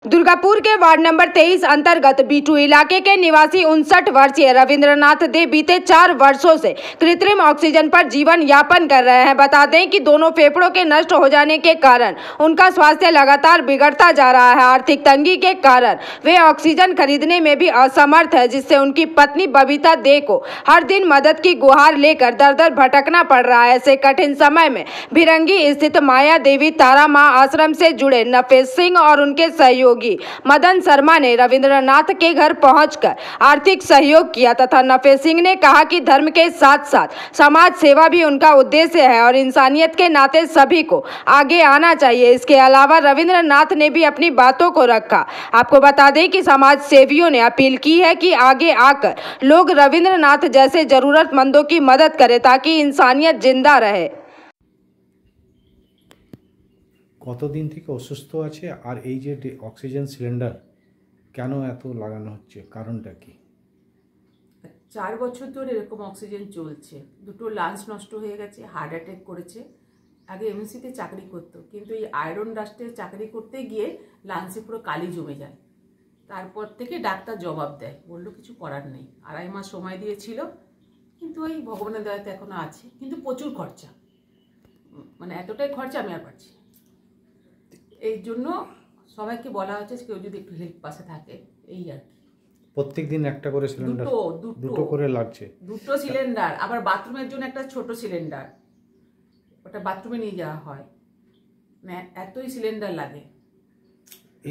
दुर्गापुर के ward number 23 अंतर्गत बीटू इलाके के निवासी 59 वर्षीय रविंद्रनाथ दे बीते 4 वर्षों से कृत्रिम ऑक्सीजन पर जीवन यापन कर रहे हैं। बता दें कि दोनों फेफड़ों के नष्ट हो जाने के कारण उनका स्वास्थ्य लगातार बिगड़ता जा रहा है। आर्थिक तंगी के कारण वे ऑक्सीजन खरीदने में भी असमर्थ है, जिससे उनकी पत्नी बबीता दे को हर दिन मदद की गुहार लेकर दर दर भटकना पड़ रहा है। ऐसे कठिन समय में भिरंगी स्थित माया देवी तारा माँ आश्रम से जुड़े नफेस सिंह और उनके सहयोगी मदन शर्मा ने रविंद्रनाथ के घर पहुंचकर आर्थिक सहयोग किया तथा नफेस सिंह ने कहा कि धर्म के साथ साथ समाज सेवा भी उनका उद्देश्य है और इंसानियत के नाते सभी को आगे आना चाहिए। इसके अलावा रविंद्रनाथ ने भी अपनी बातों को रखा। आपको बता दें कि समाज सेवियों ने अपील की है कि आगे आकर लोग रविंद्रनाथ जैसे जरूरतमंदों की मदद करें ताकि इंसानियत जिंदा रहे। কতদিন থেকে অসুস্থ আছে আর এই যে অক্সিজেন সিলিন্ডার কেন এত লাগানো হচ্ছে, কারণটা কি? 4 বছর ধরে এরকম অক্সিজেন চলছে। দুটো লাঞ্চ নষ্ট হয়ে গেছে, হার্ট অ্যাটাক করেছে। আগে এমসিতে চাকরি করতো, কিন্তু এই আয়রন ডাস্টে চাকরি করতে গিয়ে লাঞ্চে পুরো কালি জমে যায়। তারপর থেকে ডাক্তার জবাব দেয়, বললো কিছু করার নেই। 2.5 মাস সময় দিয়েছিল, কিন্তু ওই ভগবানের দয়াতে এখনো আছে, কিন্তু প্রচুর খরচা, মানে এতটাই খরচা আমি আর পারছি। এই জন্য সবাইকে বলা হচ্ছে কেউ যদি একটু হেল্প পাশে থাকে, এই আর কি। প্রত্যেকদিন একটা করে সিলিন্ডার, দুটো করে লাগছে। দুটো সিলিন্ডার, আবার বাথরুমের জন্য একটা ছোট সিলিন্ডার, ওটা বাথরুমে নিয়ে যাওয়া হয়, মানে এতই সিলিন্ডার লাগে।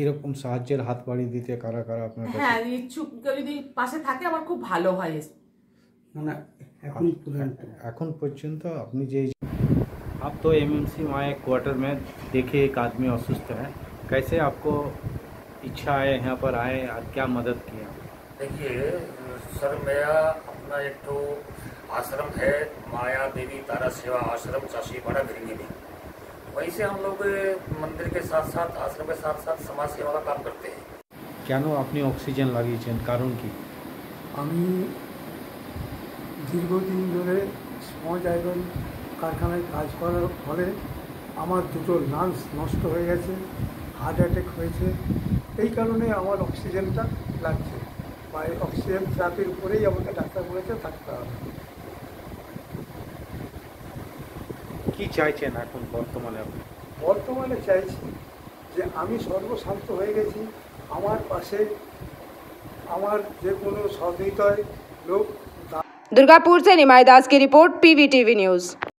এরকম সাহায্যের হাত বাড়িয়ে দিতে কারা কারা আপনার কাছে? হ্যাঁ, ইচ্ছুক কেউ যদি পাশে থাকে আমার খুব ভালো হয়। মানে এখন পর্যন্ত আপনি যে आप तो एमएमसी माया क्वार्टर में देखे एक आदमी असुस्थ है, कैसे आपको इच्छा है यहाँ पर आए और क्या मदद किया? देखिए सर, मेरा अपना एक तो आश्रम है, माया देवी तारा सेवा आश्रम, चाशीपाड़ा भिरंगी में। वहीं से हम लोग मंदिर के साथ साथ आश्रम के साथ साथ समाज सेवा का काम करते हैं। কেন আপনি অক্সিজেন লাগিয়েছেন, কারণ কি? আমি দীর্ঘদিন ধরে সমাজ আয়রন কারখানায় কাজ করার ফলে আমার দুটো লাংস নষ্ট হয়ে গেছে, হার্ট অ্যাটাক হয়েছে। এই কারণে আমার অক্সিজেনটা লাগছে, বা অক্সিজেন থেরাপির উপরেই আমাকে ডাক্তার বলেছে থাকতে হবে। কি চাইছেন এখন বর্তমানে? বর্তমানে চাইছি যে আমি সর্বশান্ত হয়ে গেছি, আমার পাশে আমার যে কোনো সহৃদয় লোক। दुर्गापुर से निमाई दास की रिपोर्ट, PVTV न्यूज़।